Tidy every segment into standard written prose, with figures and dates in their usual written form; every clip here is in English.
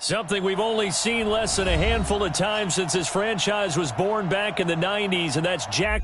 Something we've only seen less than a handful of times since this franchise was born back in the 90s, and that's Jack.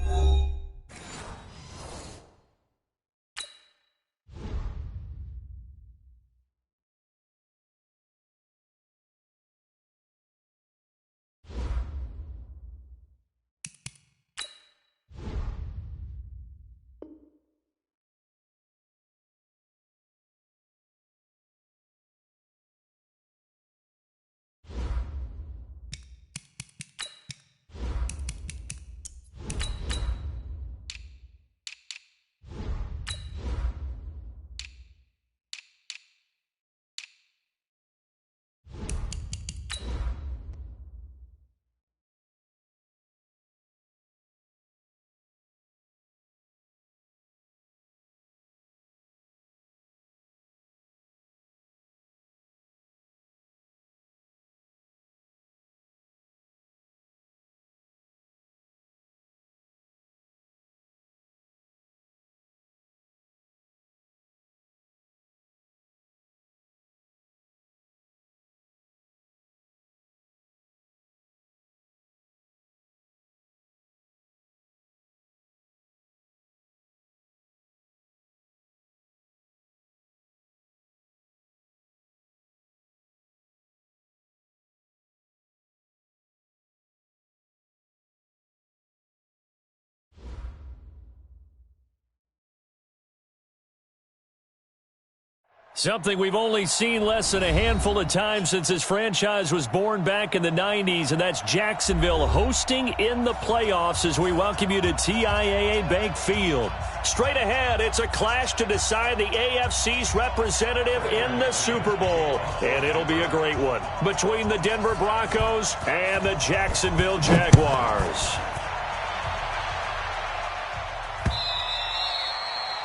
Something we've only seen less than a handful of times since this franchise was born back in the 90s, and that's Jacksonville hosting in the playoffs as we welcome you to TIAA Bank Field. Straight ahead, it's a clash to decide the AFC's representative in the Super Bowl, and it'll be a great one between the Denver Broncos and the Jacksonville Jaguars.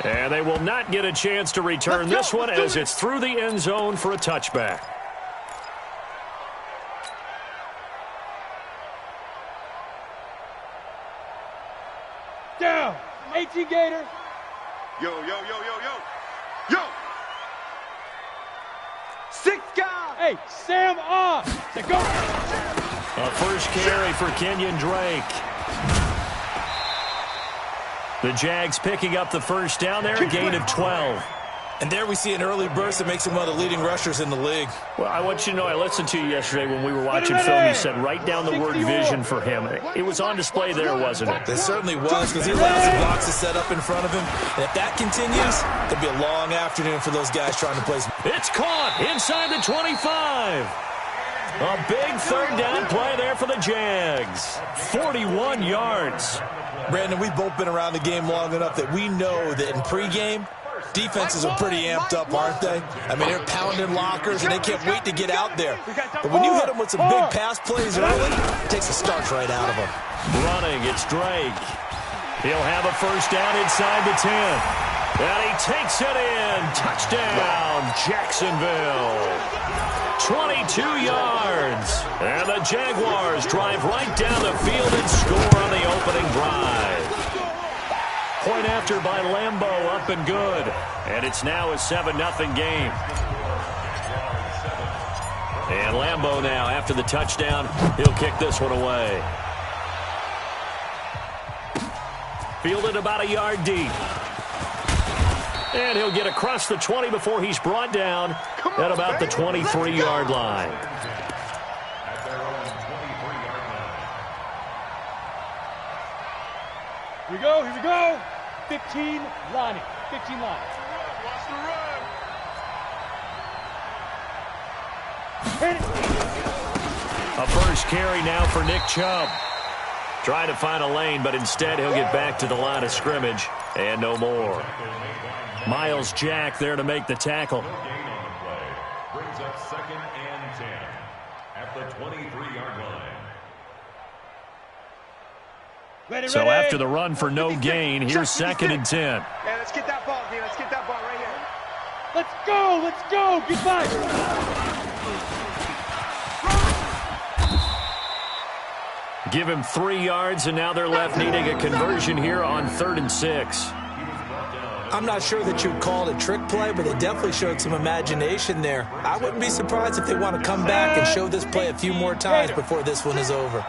And they will not get a chance to return this one as it's through the end zone for a touchback. Down. 18 Gator. Yo, yo, yo, yo, yo. Yo. 6 guy. Hey, Sam off. Go. A first carry for Kenyon Drake. The Jags picking up the first down there, a gain of 12. And there we see an early burst that makes him one of the leading rushers in the league. Well, I want you to know, I listened to you yesterday when we were watching film. You said write down the word vision for him. It was on display there, wasn't it? It certainly was, because he allows the boxes set up in front of him. And if that continues, it'll be a long afternoon for those guys trying to play. It's caught inside the 25. A big third down play there for the Jags. 41 yards. Brandon, we've both been around the game long enough that we know that in pregame, defenses are pretty amped up, aren't they? I mean, they're pounding lockers, and they can't wait to get out there. But when you hit them with some big pass plays early, it takes the starch right out of them. Running, it's Drake. He'll have a first down inside the 10. And he takes it in. Touchdown, Jacksonville. 22 yards. And the Jaguars drive right down the field and score on the opening drive. Point after by Lambeau, up and good. And it's now a 7-0 game. And Lambeau now, after the touchdown, he'll kick this one away. Fielded about a yard deep. And he'll get across the 20 before he's brought down at about the 23-yard line. Here we go, here we go. 15 lining, 15 line. Watch the run. Hit it. A first carry now for Nick Chubb. Trying to find a lane, but instead he'll get back to the line of scrimmage and no more. Miles Jack there to make the tackle. Brings up 2nd and 10 at the 23-yard line. So after the run for no gain, here's 2nd and 10. Yeah, let's get that ball, D. Let's get that ball right here. Let's go, let's go. Goodbye. Give him 3 yards, and now they're left needing a conversion here on 3rd and 6. He was brought down I'm not sure that you'd call it a trick play, but they definitely showed some imagination there. I wouldn't be surprised if they want to come back and show this play a few more times before this one is over.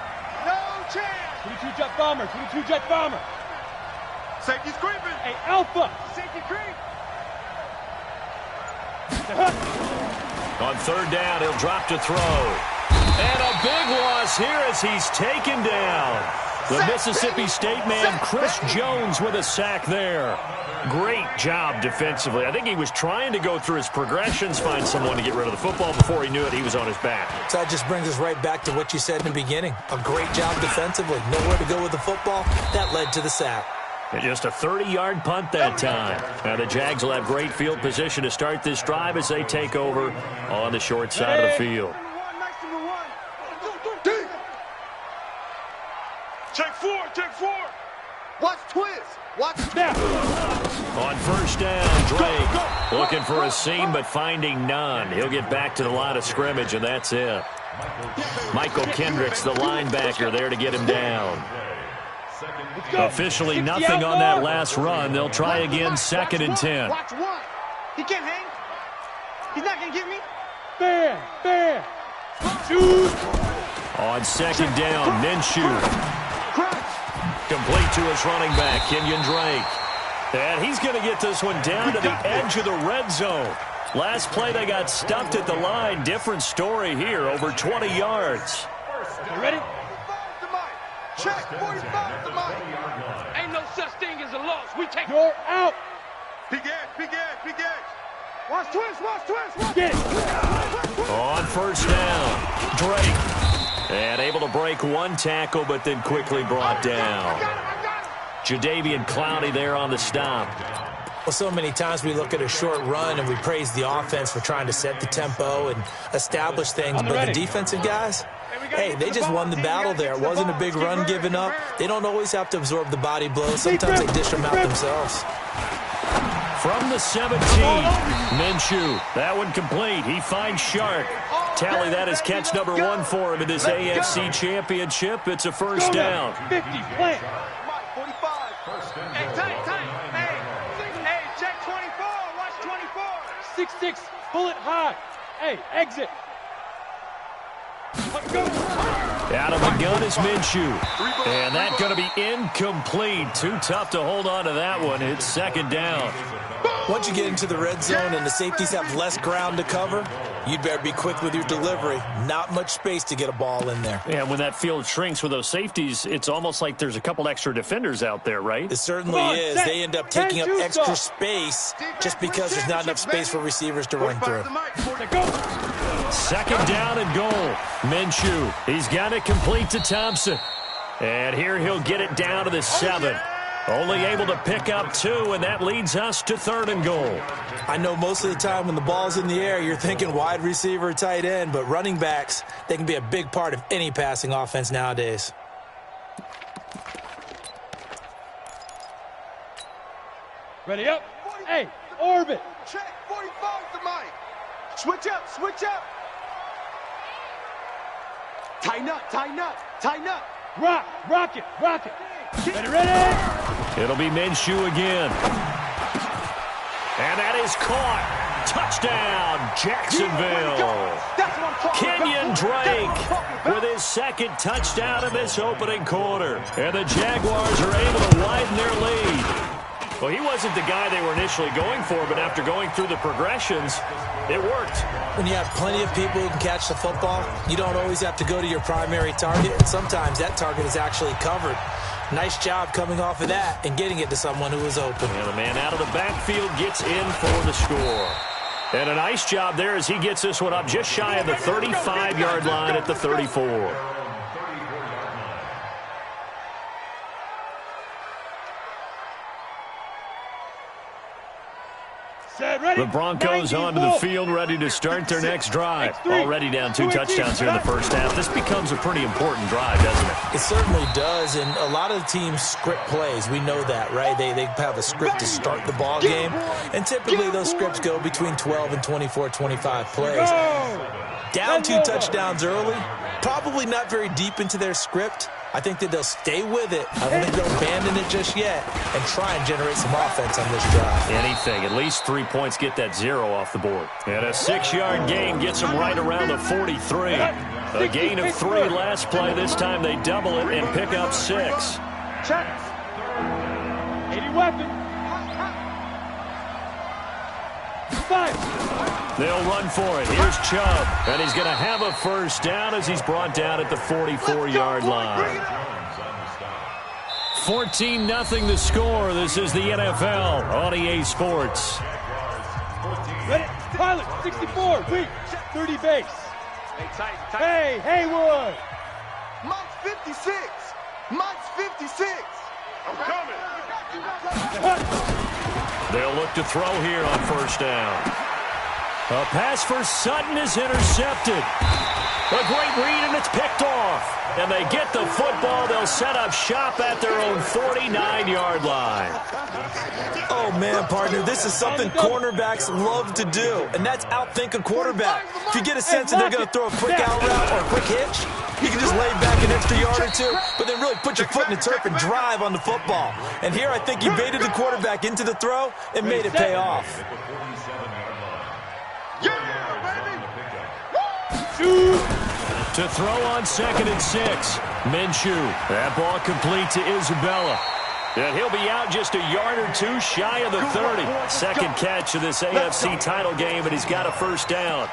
No chance. 22 jet bomber, 22 jet bomber. Safety's creeping. Hey, Alpha. Safety creep. On third down, he'll drop to throw. And a big loss here as he's taken down. The Mississippi State man, Chris Jones, with a sack there. Great job defensively. I think he was trying to go through his progressions, find someone to get rid of the football. Before he knew it, he was on his back. So that just brings us right back to what you said in the beginning. A great job defensively. Nowhere to go with the football. That led to the sack. And just a 30-yard punt that time. Now the Jags will have great field position to start this drive as they take over on the short side of the field. Check four. Watch twist. Watch Now. On first down, Drake looking for a seam but finding none. He'll get back to the line of scrimmage, and that's it. Michael Kendricks, the linebacker, there to get him down. Officially nothing on that last run. They'll try again, 2nd and 10. Watch one. He can't hang. He's not going to get me. Fair. Shoot. On 2nd down, Minshew. Complete to his running back, Kenyon Drake. And he's going to get this one down to the edge of the red zone. Last play, they got stuffed at the line. Different story here, over 20 yards. You ready? Check 45 to Mike. Ain't no such thing as a loss. We take. You're out. Big edge. Watch twist. Get it. On first down, Drake. And able to break one tackle, but then quickly brought down. Jadeveon Clowney there on the stop. Well, so many times we look at a short run and we praise the offense for trying to set the tempo and establish things. But the defensive guys, hey, they just won the battle there. It wasn't a big run given up. They don't always have to absorb the body blows. Sometimes they dish them out themselves. From the 17, Minshew. That one complete. He finds Shark. Tally that is catch number 1 for him in this AFC Championship. It's a first down. 50, plant. 45. Hey, tight. Hey, check 24. Watch 24. 6-6, pull it high. Hey, exit. Go. Out of the gun is Minshew. And that's going to be incomplete. Too tough to hold on to that one. It's 2nd down. Once you get into the red zone and the safeties have less ground to cover, you'd better be quick with your delivery. Not much space to get a ball in there. And when that field shrinks with those safeties, it's almost like there's a couple extra defenders out there, right? It certainly is. They end up taking up extra space just because there's not enough space for receivers to run through. 2nd down and goal. Minshew, he's got it complete to Thompson. And here he'll get it down to the 7. Only able to pick up 2, and that leads us to 3rd and goal. I know most of the time when the ball's in the air, you're thinking wide receiver, tight end, but running backs, they can be a big part of any passing offense nowadays. Ready up. Hey, orbit. Check 45 to Mike. Switch up. Tighten up. Rock it. Ready. It'll be Minshew again. And that is caught. Touchdown, Jacksonville. Kenyon Drake with his 2nd touchdown in this opening quarter. And the Jaguars are able to widen their lead. Well, he wasn't the guy they were initially going for, but after going through the progressions, it worked. When you have plenty of people who can catch the football, you don't always have to go to your primary target, and sometimes that target is actually covered. Nice job coming off of that and getting it to someone who was open. And the man out of the backfield gets in for the score. And a nice job there as he gets this one up just shy of the 35-yard line at the 34. The Broncos onto the field, ready to start their next drive. Already down 2 touchdowns here in the first half. This becomes a pretty important drive, doesn't it? It certainly does, and a lot of the teams script plays. We know that, right? They have a script to start the ball game, and typically those scripts go between 12 and 24, 25 plays. Down 2 touchdowns early, probably not very deep into their script, I think that they'll stay with it. I don't think they'll abandon it just yet and try and generate some offense on this drive. Anything. At least 3 points get that 0 off the board. And a 6-yard gain gets them right around the 43. A gain of 3 last play. This time they double it and pick up 6. Check. 80 weapon. 5. They'll run for it. Here's Chubb. And he's going to have a first down as he's brought down at the 44-yard line. 14-0 the score. This is the NFL on EA Sports. Ready? Pilot, 64, weak, 30 base. Hey, Haywood. Mike's 56. Mike's 56. I'm coming. They'll look to throw here on first down. A pass for Sutton is intercepted. A great read, and it's picked off. And they get the football. They'll set up shop at their own 49-yard line. Oh, man, partner, this is something cornerbacks love to do, and that's outthink a quarterback. If you get a sense that they're going to throw a quick out route or a quick hitch, you can just lay back an extra yard or two, but then really put your foot in the turf and drive on the football. And here I think he baited the quarterback into the throw and made it pay off. To throw on 2nd and 6. Minshew. That ball complete to Isabella. And he'll be out just a yard or two shy of the 30. Second catch of this AFC title game, and he's got a first down.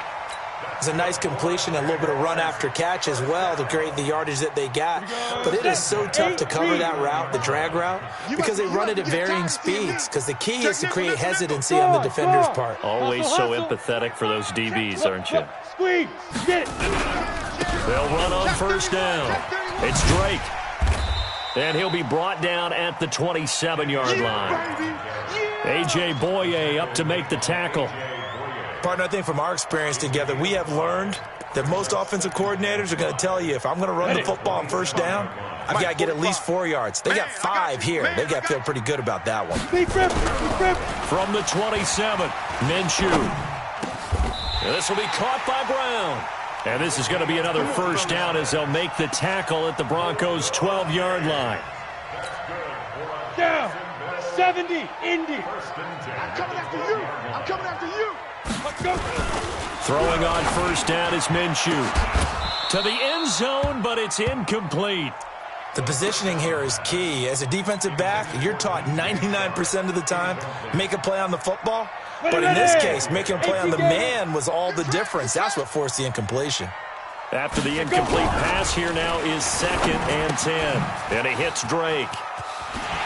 It's a nice completion, a little bit of run after catch as well to create the yardage that they got. But it is so tough to cover that route, the drag route, because they run it at varying speeds. Because the key is to create hesitancy on the defender's part. Always so empathetic for those DBs, aren't you? Squeeze, get it. They'll run on first down. It's Drake. And he'll be brought down at the 27-yard line. A.J. Boye up to make the tackle. Partner, I think from our experience together, we have learned that most offensive coordinators are going to tell you, if I'm going to run the football on first down, I've got to get at least 4 yards. They got 5 here. They've got to feel pretty good about that one. From the 27, Minshew. This will be caught by Brown. And this is going to be another first down as they'll make the tackle at the Broncos' 12-yard line. Down. 70, Indy. I'm coming after you. I'm coming after you. Let's go. Throwing on first down is Minshew. To the end zone, but it's incomplete. The positioning here is key. As a defensive back, you're taught 99% of the time, make a play on the football. But in this case, making a play on the man was all the difference. That's what forced the incompletion. After the incomplete pass, here now is 2nd and 10. And he hits Drake.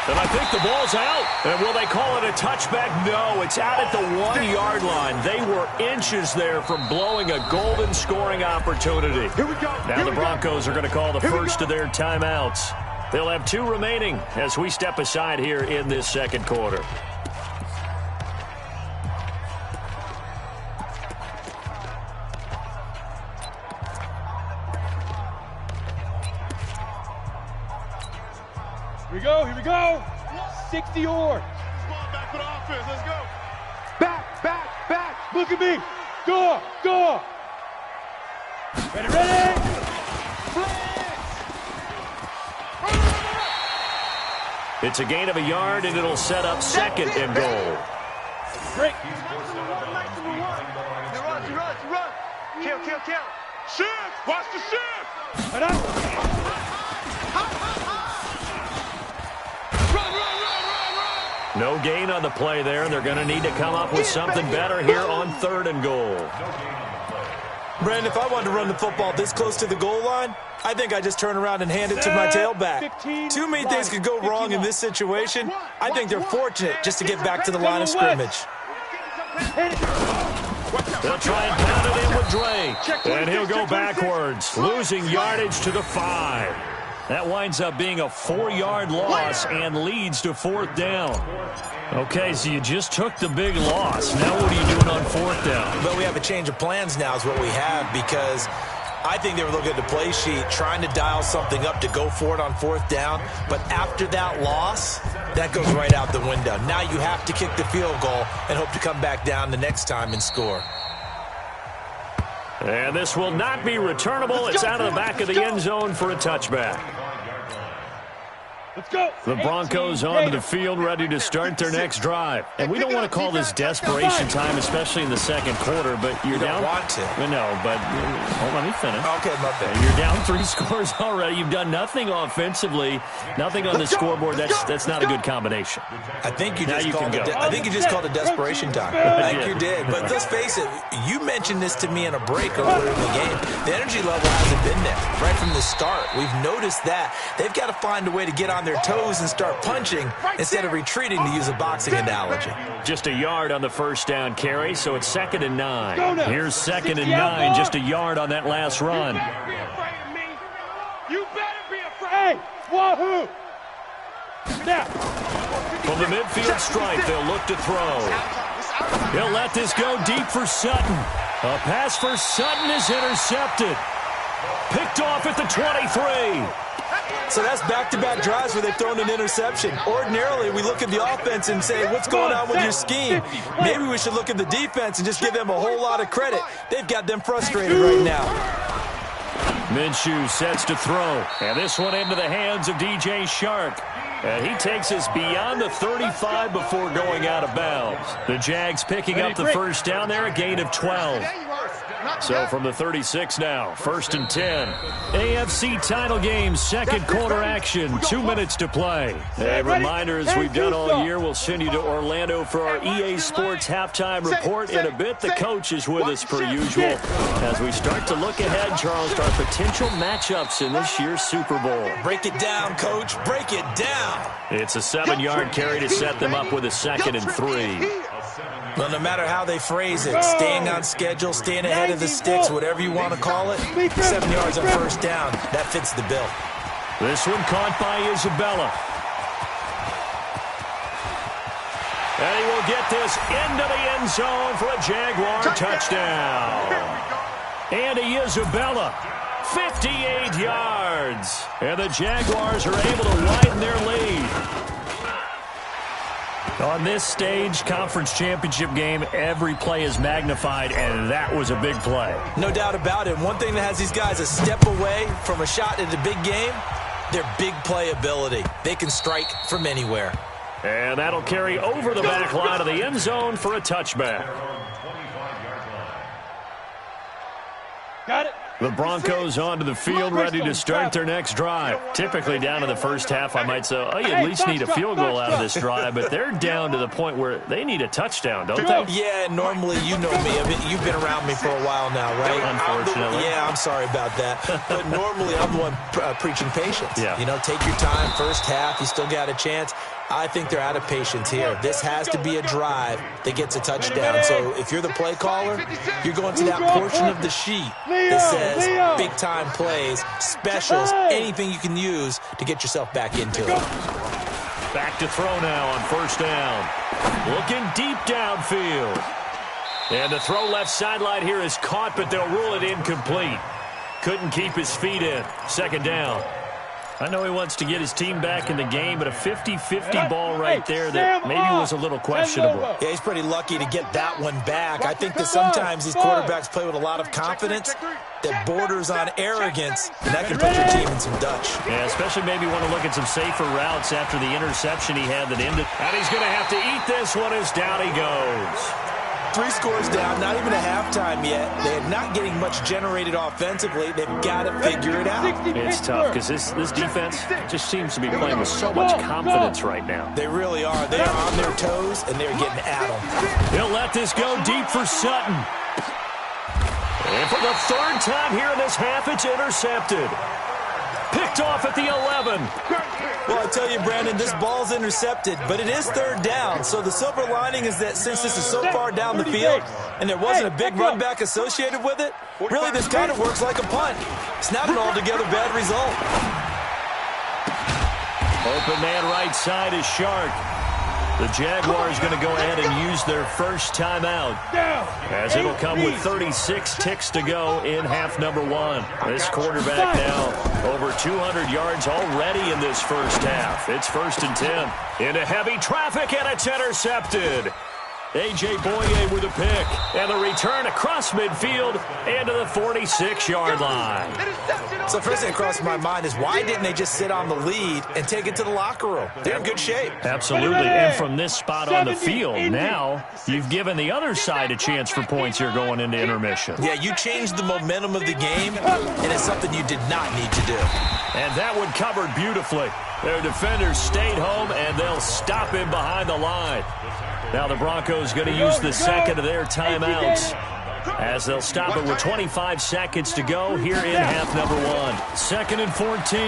And I think the ball's out. And will they call it a touchback? No, it's out at the 1-yard line. They were inches there from blowing a golden scoring opportunity. Here we go. Now the Broncos are going to call the first of their timeouts. They'll have 2 remaining as we step aside here in this second quarter. Here we go. 60 yards. Back for the offense. Let's go. Back. Look at me. Go. Ready. It's a gain of a yard, and it'll set up 2nd and goal. Break. Run. Kill. Shift. Watch the shift. Right up. No gain on the play there, and they're going to need to come up with something better here on 3rd and goal. Brandon, if I wanted to run the football this close to the goal line, I think I just turn around and hand it to my tailback. Too many things could go wrong in this situation. I think they're fortunate just to get back to the line of scrimmage. They'll try and pound it in with Drake. And he'll go backwards, losing yardage to the 5. That winds up being a 4-yard loss and leads to 4th down. Okay, so you just took the big loss. Now what are you doing on 4th down? But we have a change of plans now is what we have, because I think they were looking at the play sheet, trying to dial something up to go for it on 4th down. But after that loss, that goes right out the window. Now you have to kick the field goal and hope to come back down the next time and score. And this will not be returnable. It's out of the back of the end zone for a touchback. The Broncos onto the field, ready to start their next drive. And we don't want to call this desperation time, especially in the second quarter, but you're down. You don't want to. No, but let me finish. Okay, my bad. You're down 3 scores already. You've done nothing offensively, nothing on the scoreboard. That's not a good combination. I think you just called it desperation time. I think you did. But let's face it, you mentioned this to me in a break earlier in the game. The energy level hasn't been there right from the start. We've noticed that. They've got to find a way to get on their toes and start punching instead of retreating, to use a boxing analogy. Just a yard on the first down carry, so it's 2nd and 9. Here's 2nd and 9, just a yard on that last run. You better be afraid. Wahoo! Now. From the midfield stripe, they'll look to throw. He'll let this go deep for Sutton. A pass for Sutton is intercepted. Picked off at the 23. So that's back-to-back drives where they've thrown an interception. Ordinarily, we look at the offense and say, what's going on with your scheme? Maybe we should look at the defense and just give them a whole lot of credit. They've got them frustrated right now. Minshew sets to throw. And this one into the hands of DJ Shark. And he takes us beyond the 35 before going out of bounds. The Jags picking up the first down there, a gain of 12. So from the 36 now, 1st and 10. AFC title game, second quarter action, 2 minutes to play. A reminder, as we've done all year, we'll send you to Orlando for our EA Sports halftime report. In a bit, the coach is with us per usual. As we start to look ahead, Charles, to our potential matchups in this year's Super Bowl. Break it down, Coach. Break it down. It's a 7-yard carry to set them up with a 2nd and 3. Well, no matter how they phrase it, staying on schedule, staying ahead of the sticks, whatever you want to call it, 7 yards on first down, that fits the bill. This one caught by Isabella. And he will get this into the end zone for a Jaguar touchdown. Andy Isabella, 58 yards. And the Jaguars are able to widen their lead. On this stage, conference championship game, every play is magnified, and that was a big play. No doubt about it. One thing that has these guys a step away from a shot at the big game, their big play ability. They can strike from anywhere. And that'll carry over the back line of the end zone for a touchback. Got it. The Broncos onto the field, ready to start their next drive. Typically down in the first half, I might say, oh, you at least need a field goal out of this drive, but they're down to the point where they need a touchdown, don't they? Yeah, normally, you know me. I mean, you've been around me for a while now, right? Unfortunately. I'm sorry about that. But normally, I'm the one preaching patience. Yeah. You know, take your time, first half, you still got a chance. I think they're out of patience here. This has to be a drive that gets a touchdown. So if you're the play caller, you're going to that portion of the sheet that says big-time plays, specials, anything you can use to get yourself back into it. Back to throw now on first down. Looking deep downfield. And the throw left sideline here is caught, but they'll rule it incomplete. Couldn't keep his feet in. 2nd down. I know he wants to get his team back in the game, but a 50-50 ball right there that maybe was a little questionable. Yeah, he's pretty lucky to get that one back. I think that sometimes these quarterbacks play with a lot of confidence that borders on arrogance, and that can put your team in some Dutch. Yeah, especially maybe want to look at some safer routes after the interception he had that ended. And he's going to have to eat this one as down he goes. 3 scores down, not even a halftime yet. They're not getting much generated offensively. They've got to figure it out. It's tough because this defense just seems to be playing with so much confidence right now. They really are. They are on their toes, and they're getting at them. He'll let this go deep for Sutton. And for the 3rd time here in this half, it's intercepted. Picked off at the 11. Well, I tell you, Brandon, this ball's intercepted, but it is 3rd down. So the silver lining is that since this is so far down the field and there wasn't a big run back associated with it, really this kind of works like a punt. It's not an altogether bad result. Open man right side is Shark. The Jaguars going to go ahead and use their first timeout, as it'll come with 36 ticks to go in half number 1. This quarterback now over 200 yards already in this first half. It's 1st and 10. Into heavy traffic, and it's intercepted. A.J. Boye with a pick. And the return across midfield into the 46-yard line. So first thing across my mind is why didn't they just sit on the lead and take it to the locker room? They're in good shape. Absolutely. And from this spot on the field, now you've given the other side a chance for points here going into intermission. Yeah, you changed the momentum of the game, and it's something you did not need to do. And that one covered beautifully. Their defenders stayed home, and they'll stop him behind the line. Now the Broncos going to use the second of their timeouts as they'll stop it with 25 seconds to go here in half number 1. 2nd and 14.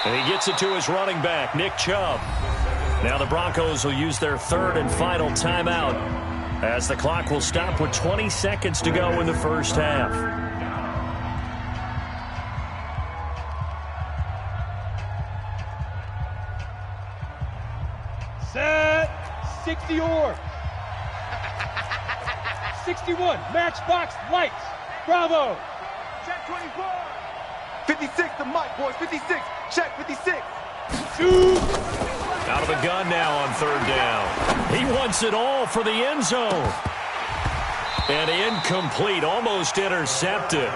And he gets it to his running back, Nick Chubb. Now the Broncos will use their 3rd and final timeout as the clock will stop with 20 seconds to go in the first half. Set. 60 or 61. Matchbox lights. Bravo. Check 24. 56 to Mike, boys. 56. Check 56. Shoot. Out of the gun now on 3rd down. He wants it all for the end zone. And incomplete, almost intercepted.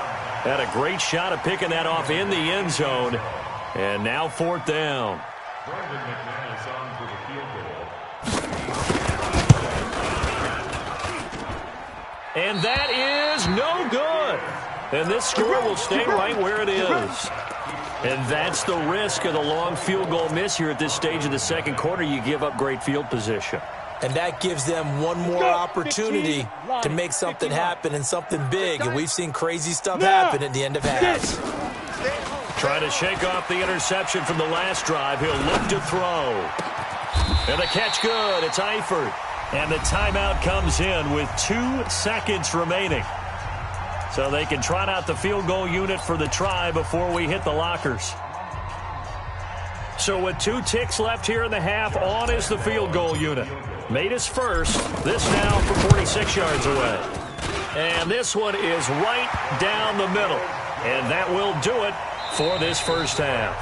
Had a great shot at picking that off in the end zone. And now 4th down. And that is no good. And this score will stay right where it is. And that's the risk of the long field goal miss here at this stage of the second quarter. You give up great field position. And that gives them one more opportunity to make something happen and something big. And we've seen crazy stuff happen at the end of halves. Trying to shake off the interception from the last drive. He'll look to throw. And the catch good. It's Eifert. And the timeout comes in with 2 seconds remaining. So they can trot out the field goal unit for the try before we hit the lockers. So with 2 ticks left here in the half, on is the field goal unit. Made his first. This now from 46 yards away. And this one is right down the middle. And that will do it for this first half.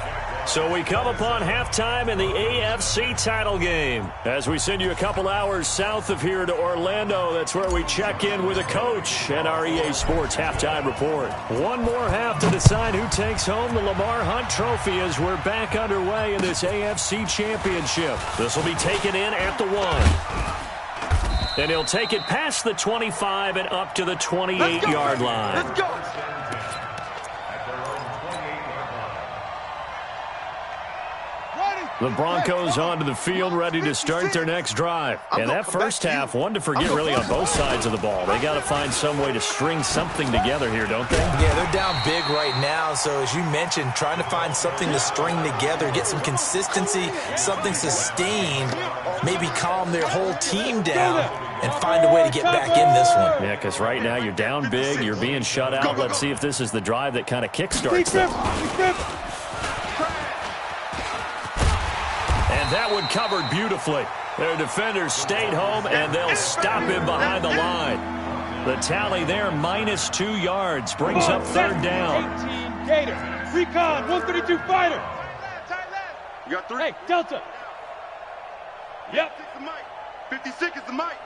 So we come upon halftime in the AFC title game. As we send you a couple hours south of here to Orlando, that's where we check in with a coach and our EA Sports halftime report. One more half to decide who takes home the Lamar Hunt Trophy as we're back underway in this AFC Championship. This will be taken in at the 1. And he'll take it past the 25 and up to the 28-yard line. Let's go. The Broncos onto the field, ready to start their next drive. And that first half, one to forget really on both sides of the ball. They got to find some way to string something together here, don't they? Yeah, they're down big right now. So as you mentioned, trying to find something to string together, get some consistency, something sustained, maybe calm their whole team down and find a way to get back in this one. Yeah, because right now you're down big, you're being shut out. Let's see if this is the drive that kind of kickstarts them. That one covered beautifully. Their defenders stayed home, and they'll stop him behind the line. The tally there, -2 yards, brings up 3rd down. 18 Gator. Recon, 132 fighter. You got 3. Hey, Delta. Yep. 56 is the mic.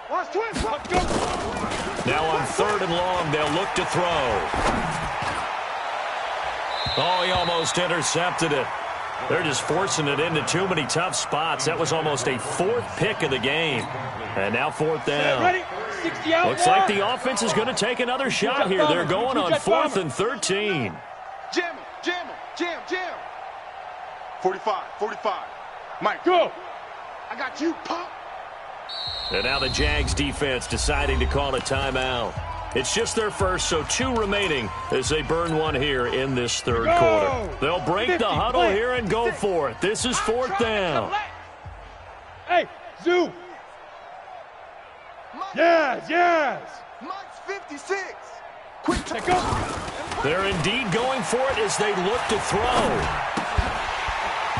Watch twins. Let's go. Now on 3rd and long, they'll look to throw. Oh, he almost intercepted it. They're just forcing it into too many tough spots. That was almost a 4th pick of the game. And now 4th down. Ready? 60 out. Looks like the offense is going to take another shot here. They're going on 4th and 13. Jam him, jam him, jam. 45. Mike, Go. I got you, pop. And now the Jags defense deciding to call a timeout. It's just their first, so 2 remaining as they burn one here in this 3rd quarter. They'll break the huddle here and go for it. This is 4th down. Hey, Zoo. Yes. Mike's 56. Quick, Check up. They're indeed going for it as they look to throw.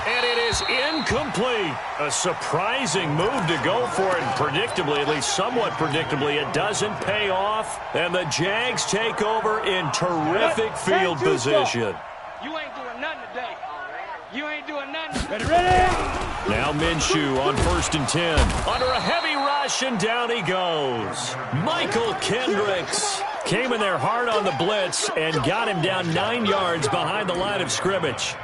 And it is incomplete. A surprising move to go for it. And predictably, at least somewhat predictably, it doesn't pay off. And the Jags take over in terrific field position. You ain't doing nothing today. You ain't doing nothing. Ready? Now Minshew on 1st and 10. Under a heavy rush, and down he goes. Michael Kendricks came in there hard on the blitz and got him down 9 yards behind the line of scrimmage.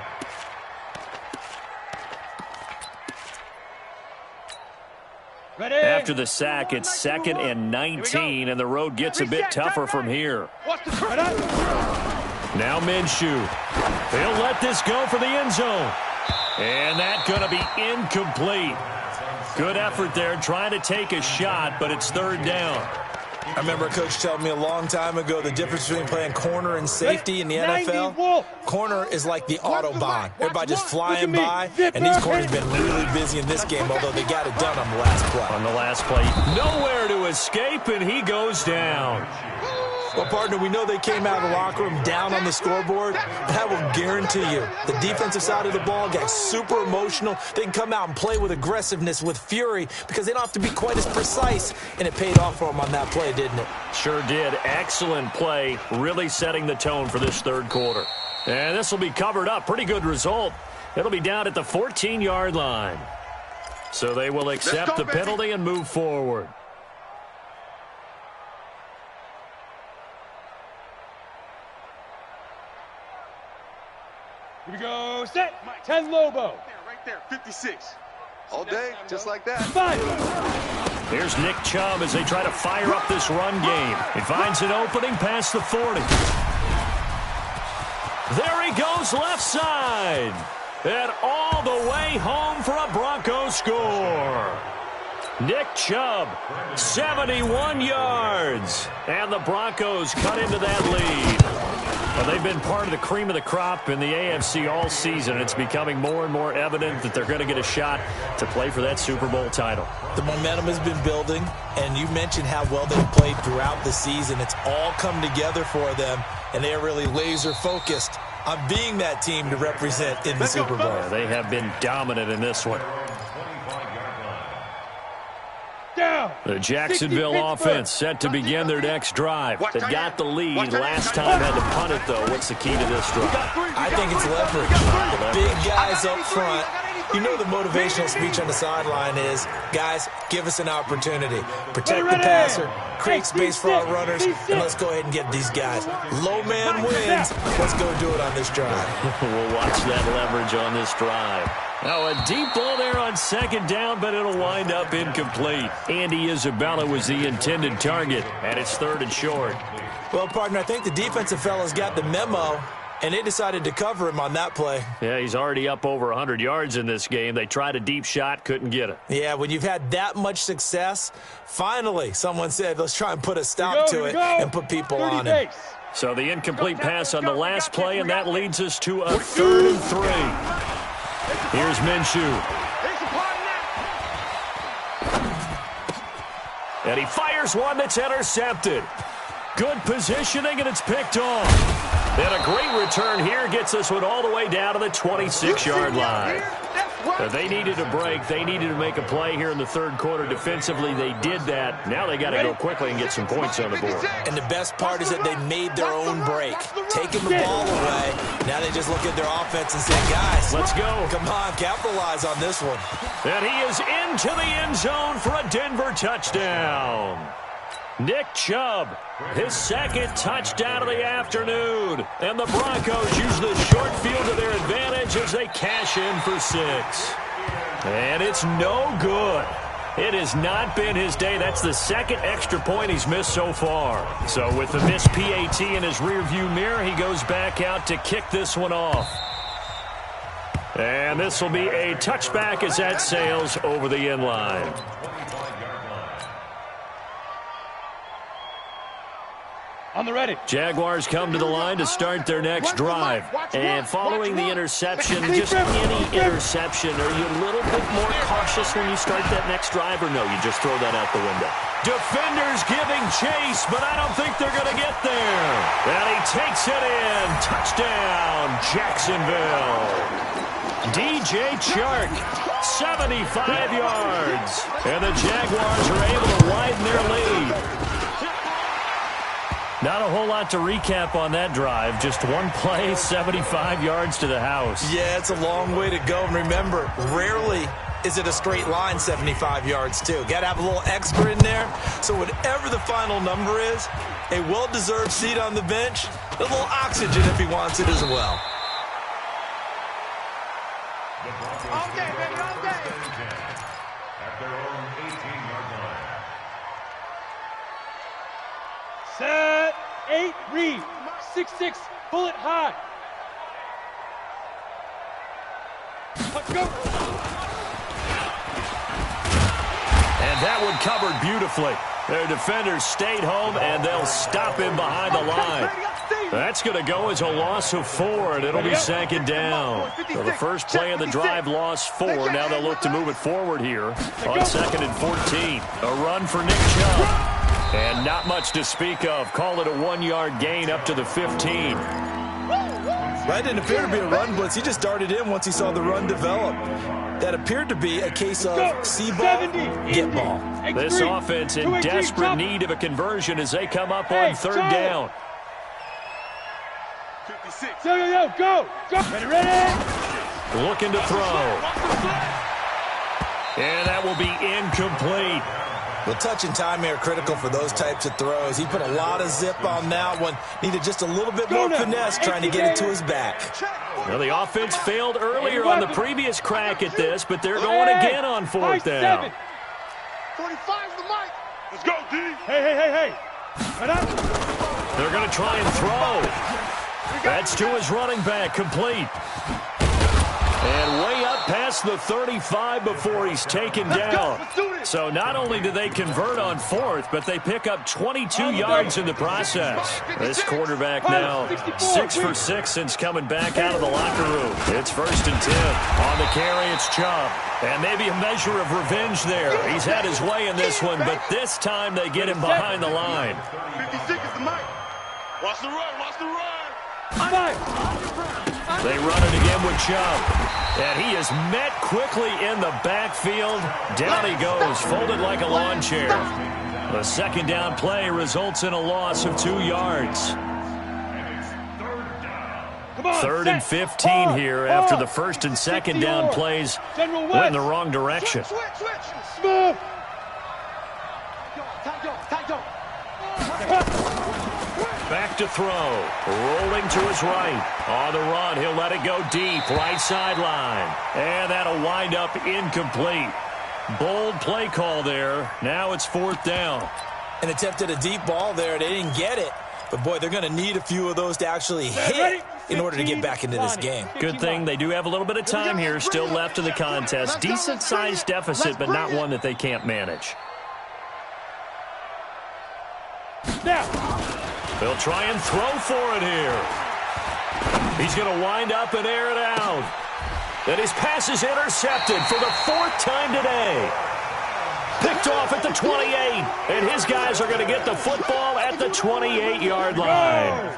Ready? After the sack, it's 2nd and 19, and the road gets a bit tougher from here. Now Minshew. He'll let this go for the end zone. And that's going to be incomplete. Good effort there trying to take a shot, but it's 3rd down. I remember a coach telling me a long time ago the difference between playing corner and safety in the NFL. Corner is like the Autobahn. Everybody just flying by, and these corners have been really busy in this game, although they got it done on the last play. On the last play, nowhere to escape, and he goes down. Well, partner, we know they came out of the locker room down on the scoreboard, but I will guarantee you the defensive side of the ball got super emotional. They can come out and play with aggressiveness, with fury, because they don't have to be quite as precise, and it paid off for them on that play, didn't it? Sure did. Excellent play, really setting the tone for this 3rd quarter. And this will be covered up. Pretty good result. It'll be down at the 14-yard line. So they will accept the penalty and move forward. Here we go. Set. 10 Lobo. Right there, 56. All day, just like that. 5. Here's Nick Chubb as they try to fire up this run game. He finds an opening past the 40. There he goes left side. And all the way home for a Broncos score. Nick Chubb, 71 yards. And the Broncos cut into that lead. Well, they've been part of the cream of the crop in the AFC all season. It's becoming more and more evident that they're going to get a shot to play for that Super Bowl title. The momentum has been building, and you mentioned how well they've played throughout the season. It's all come together for them, and they are really laser-focused on being that team to represent in the Super Bowl. Yeah, they have been dominant in this one. The Jacksonville offense set to begin their next drive. They got the lead. Last time had to punt it, though. What's the key to this drive? I think it's leverage. The big guys up front. You know the motivational speech on the sideline is, guys, give us an opportunity. Protect the passer, create space for our runners, and let's go ahead and get these guys. Low man wins. Let's go do it on this drive. We'll watch that leverage on this drive. Now a deep ball there on 2nd down, but it'll wind up incomplete. Andy Isabella was the intended target, and it's 3rd and short. Well, partner, I think the defensive fellas got the memo, and they decided to cover him on that play. Yeah, he's already up over 100 yards in this game. They tried a deep shot, couldn't get it. Yeah, when you've had that much success, finally someone said, let's try and put a stop to it and put people on him. So the incomplete pass on the last play, and that leads us to a 3rd and 3. Here's Minshew. And he fires one that's intercepted. Good positioning, and it's picked off. And a great return here gets this one all the way down to the 26-yard line. They needed a break. They needed to make a play here in the 3rd quarter. Defensively, they did that. Now they got to go quickly and get some points on the board. And the best part is that they made their own break, taking the ball away. Now they just look at their offense and say, guys, let's go. Come on, capitalize on this one. And he is into the end zone for a Denver touchdown. Nick Chubb, his 2nd touchdown of the afternoon. And the Broncos use the short field to their advantage as they cash in for 6. And it's no good. It has not been his day. That's the 2nd extra point he's missed so far. So with the missed PAT in his rearview mirror, he goes back out to kick this one off. And this will be a touchback as that sails over the end line. On the ready. Jaguars come to the line to start their next drive. And following the interception, just any interception, are you a little bit more cautious when you start that next drive, or no, you just throw that out the window? Defenders giving chase, but I don't think they're going to get there. And he takes it in. Touchdown, Jacksonville. DJ Chark, 75 yards. And the Jaguars are able to widen their lead. Not a whole lot to recap on that drive. Just one play, 75 yards to the house. Yeah, it's a long way to go. And remember, rarely is it a straight line 75 yards, too. Got to have a little extra in there. So whatever the final number is, a well-deserved seat on the bench, a little oxygen if he wants it as well. All day, baby, all day. At their own 18-yard line. Set, 8, read. 6-6, bullet high. Let's go. And that one covered beautifully. Their defenders stayed home, and they'll stop him behind the line. That's going to go as a loss of 4, and it'll be second down. So the first play of the drive lost 4. Now they'll look to move it forward here on second and 14. A run for Nick Chubb. And not much to speak of. Call it a 1-yard gain up to the 15. That didn't appear to be a run blitz. He just darted in once he saw the run develop. That appeared to be a case of see ball, get ball. This offense in desperate need of a conversion as they come up on third down. 56. Go. Ready. Looking to throw. And that will be incomplete. The touch and time are critical for those types of throws. He put a lot of zip on that one. Needed just a little bit more finesse trying to get it to his back. Well, the offense failed earlier on the previous crack at this, but they're going again on fourth down. 45's the mic. Let's go, D. Hey. They're going to try and throw. That's to his running back, complete. And way up past the 35 before he's taken down. So not only do they convert on fourth, but they pick up 22 yards in the process. This quarterback now 6 for 6 since coming back out of the locker room. It's first and 10. On the carry, it's Chubb. And maybe a measure of revenge there. He's had his way in this one, but this time they get him behind the line. 56 is the mic. Watch the run. They run it again with Chubb. And he is met quickly in the backfield. Down he goes, folded like a lawn chair. The second down play results in a loss of 2 yards. Third and 15 here after the first and second down plays went in the wrong direction. Smooth. Back to throw. Rolling to his right. On the run, he'll let it go deep. Right sideline. And that'll wind up incomplete. Bold play call there. Now it's fourth down. And attempted a deep ball there. They didn't get it. But, boy, they're going to need a few of those to actually hit in order to get back into this game. Good thing they do have a little bit of time here still left in the contest. Decent-sized deficit, but not one that they can't manage. Now. They'll try and throw for it here. He's going to wind up and air it out. And his pass is intercepted for the 4th time today. Picked off at the 28. And his guys are going to get the football at the 28-yard line.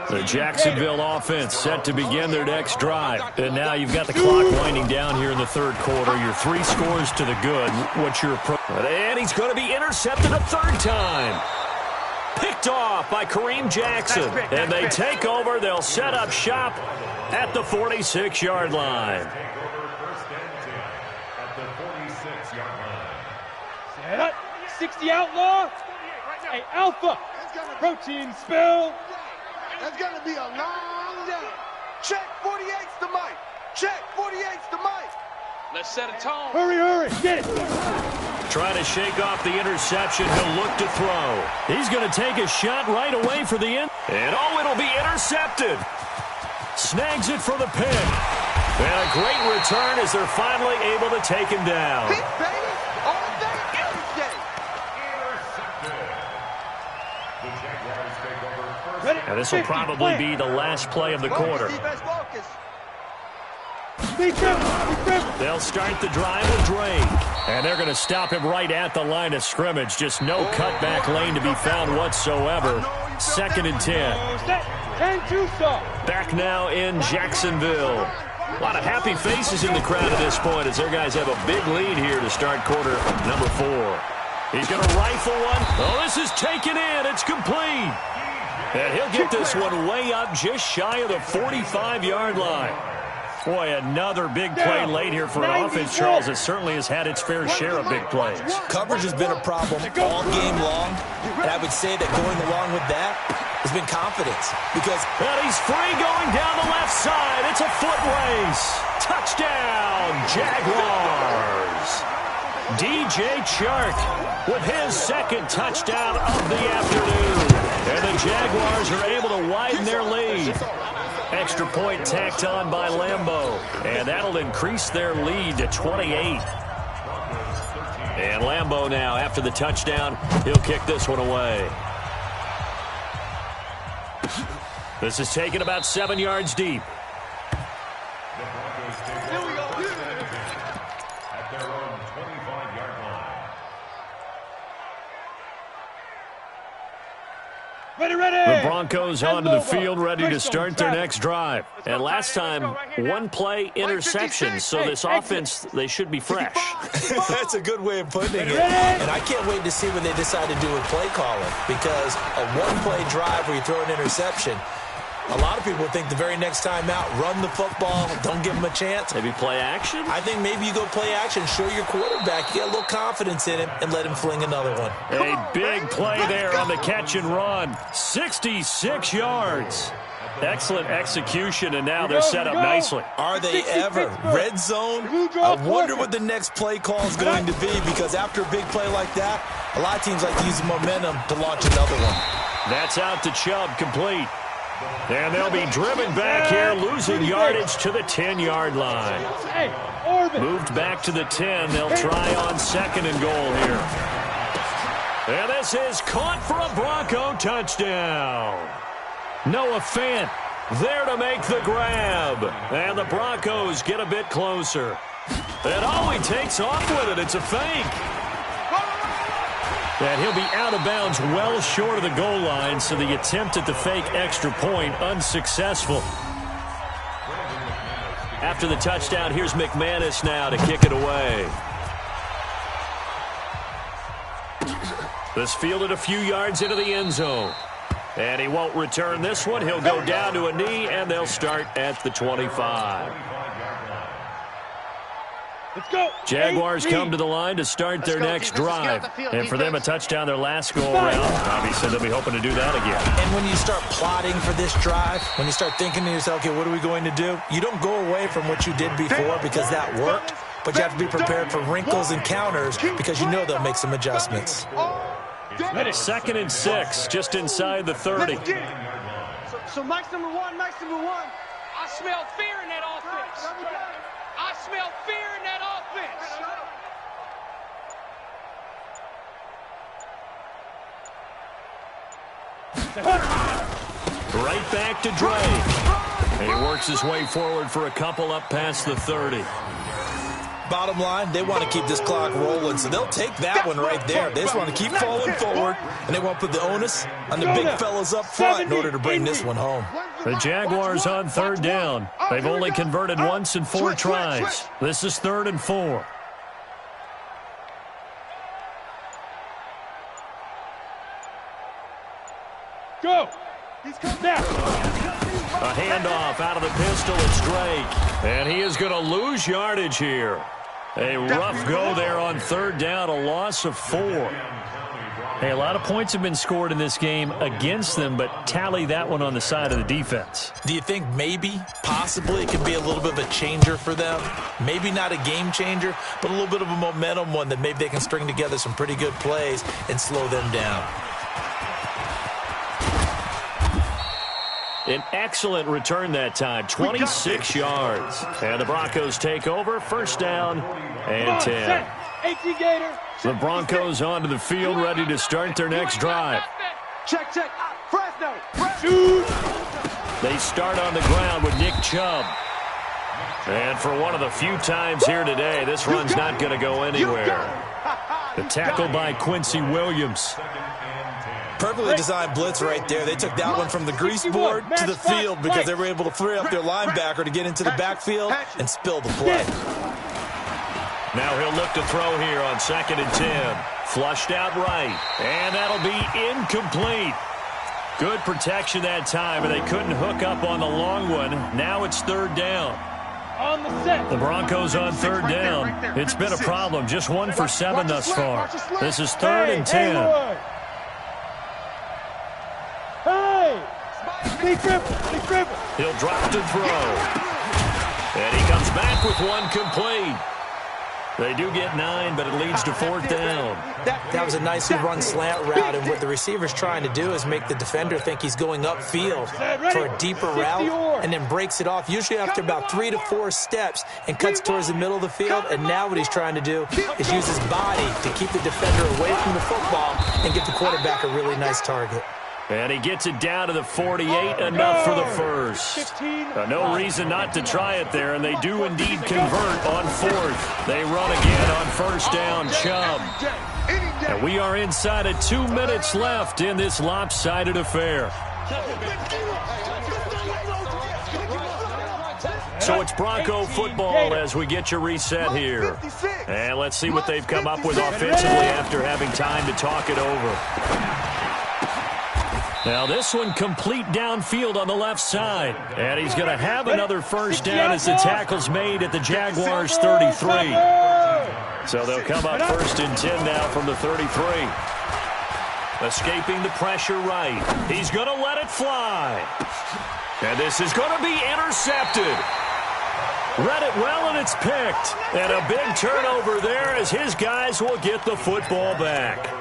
The Jacksonville offense set to begin their next drive. And now you've got the clock winding down here in the third quarter. You're 3 scores to the good. What's your approach? And he's going to be intercepted a 3rd time. Picked off by Kareem Jackson. And they take over. They'll set up shop at the 46-yard line. Set up. 60 outlaw. Hey, Alpha. Protein spill. That's going to be a long day. Check 48's the mic. Check 48's the mic. Let's set a tone. Hurry. Get it. Trying to shake off the interception. He'll look to throw. He's going to take a shot right away for the end. And, it'll be intercepted. Snags it for the pick. And a great return as they're finally able to take him down. Pick, baby. All day, every day. And this will probably be the last play of the quarter. They'll start the drive with Drake. And they're going to stop him right at the line of scrimmage. Just no cutback lane to be found whatsoever. Second and 10. Back now in Jacksonville. A lot of happy faces in the crowd at this point as their guys have a big lead here to start quarter number 4. He's going to rifle one. Oh, this is taken in. It's complete. And he'll get this one way up just shy of the 45-yard line. Boy, another big play late here for an offense, Charles. It certainly has had its fair share of big plays. Coverage has been a problem all game long, and I would say that going along with that has been confidence. Because and he's free going down the left side. It's a foot race. Touchdown, Jaguars. DJ Chark with his second touchdown of the afternoon. And the Jaguars are able to widen their lead. Extra point tacked on by Lambeau. And that'll increase their lead to 28. And Lambeau now, after the touchdown, he'll kick this one away. This is taken about 7 yards deep. Here we go. At their own 25-yard line. The Broncos onto the field, ready to start their next drive. And last time, one play interception, so this offense, they should be fresh. that's a good way of putting it. And I can't wait to see what they decide to do with play calling, because a one-play drive where you throw an interception, a lot of people think the very next time out, run the football, don't give them a chance. Maybe play action? I think maybe you go play action, show your quarterback, you get a little confidence in him, and let him fling another one. A big play there on the catch and run. 66 yards. Excellent execution, and now they're set up nicely. Are they ever? Red zone? I wonder what the next play call is going to be, because after a big play like that, a lot of teams like to use the momentum to launch another one. That's out to Chubb, complete. And they'll be driven back here, losing yardage to the 10-yard line. Moved back to the 10. They'll try on second and goal here. And this is caught for a Bronco touchdown. Noah Fant there to make the grab. And the Broncos get a bit closer. And oh, he takes off with it. It's a fake. And he'll be out of bounds well short of the goal line, so the attempt at the fake extra point unsuccessful. After the touchdown, here's McManus now to kick it away. This fielded a few yards into the end zone. And he won't return this one. He'll go down to a knee, and they'll start at the 25. Let's go. Jaguars come to the line to start their next drive. And for them, a touchdown their last go-around. Obviously, they'll be hoping to do that again. And when you start plotting for this drive, when you start thinking to yourself, okay, what are we going to do? You don't go away from what you did before because that worked, but you have to be prepared for wrinkles and counters because you know they'll make some adjustments. Second and 6, just inside the 30. So Mike's number one. I smell fear in that offense. I smell fear in that offense. Right back to Drake. And he works his way forward for a couple up past the 30. Bottom line, they want to keep this clock rolling, so they'll take that one right there. They just want to keep falling forward, and they want to put the onus on the big fellas up front in order to bring this one home. The Jaguars on third down. They've only converted once in 4 tries. This is 3rd and 4. Go. Now. A handoff out of the pistol. It's Drake. And he is going to lose yardage here. A rough go there on third down, a loss of 4. Hey, a lot of points have been scored in this game against them, but tally that one on the side of the defense. Do you think maybe, possibly, it could be a little bit of a changer for them? Maybe not a game changer, but a little bit of a momentum one that maybe they can string together some pretty good plays and slow them down. An excellent return that time, 26 yards. And the Broncos take over, first down and 10. The Broncos onto the field, ready to start their next drive. Check. Fresno. They start on the ground with Nick Chubb. And for one of the few times here today, this run's not going to go anywhere. The tackle by Quincy Williams. Perfectly designed blitz right there. They took that one from the grease board to the field because they were able to free up their linebacker to get into the backfield and spill the play. Now he'll look to throw here on 2nd and 10. Flushed out right. And that'll be incomplete. Good protection that time, and they couldn't hook up on the long one. Now it's third down. On the set. The Broncos on third down. It's been a problem. Just 1 for 7 thus far. This is third and 10. Hey! Big dribble. He'll drop to throw. And he comes back with one complete. They do get 9, but it leads to fourth down. That was a nicely run slant route, and what the receiver's trying to do is make the defender think he's going upfield for a deeper route and then breaks it off, usually after about 3 to 4 steps, and cuts towards the middle of the field. And now what he's trying to do is use his body to keep the defender away from the football and get the quarterback a really nice target. And he gets it down to the 48, enough for the first. No reason not to try it there, and they do indeed convert on fourth. They run again on first down, Chubb. And we are inside of 2 minutes left in this lopsided affair. So it's Bronco football as we get you reset here. And let's see what they've come up with offensively after having time to talk it over. Now this one complete downfield on the left side. And he's going to have another first down as the tackle's made at the Jaguars' 33. So they'll come up first and 10 now from the 33. Escaping the pressure right. He's going to let it fly. And this is going to be intercepted. Read it well, and it's picked. And a big turnover there as his guys will get the football back.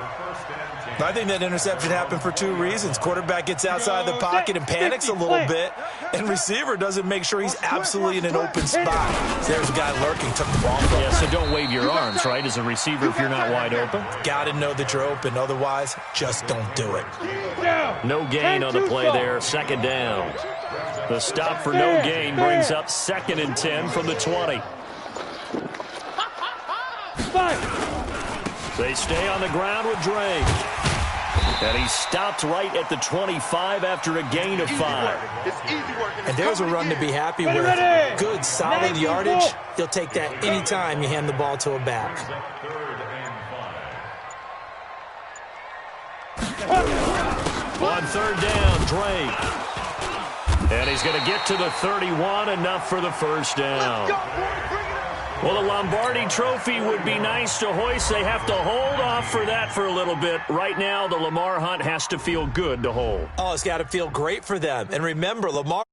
I think that interception happened for 2 reasons. Quarterback gets outside the pocket and panics a little bit, and receiver doesn't make sure he's absolutely in an open spot. So there's a guy lurking, took the ball from him. Yeah, so don't wave your arms, right, as a receiver if you're not wide open. Got to know that you're open. Otherwise, just don't do it. No gain on the play there. Second down. The stop for no gain brings up 2nd and 10 from the 20. They stay on the ground with Drake. And he stopped right at the 25 after a gain of 5. And there's a run to be happy with. Good, solid yardage. You'll take that anytime you hand the ball to a back. On third down, Drake. And he's going to get to the 31, enough for the first down. Well, the Lombardi Trophy would be nice to hoist. They have to hold off for that for a little bit. Right now, the Lamar hunt has to feel good to hold. Oh, it's got to feel great for them. And remember, Lamar...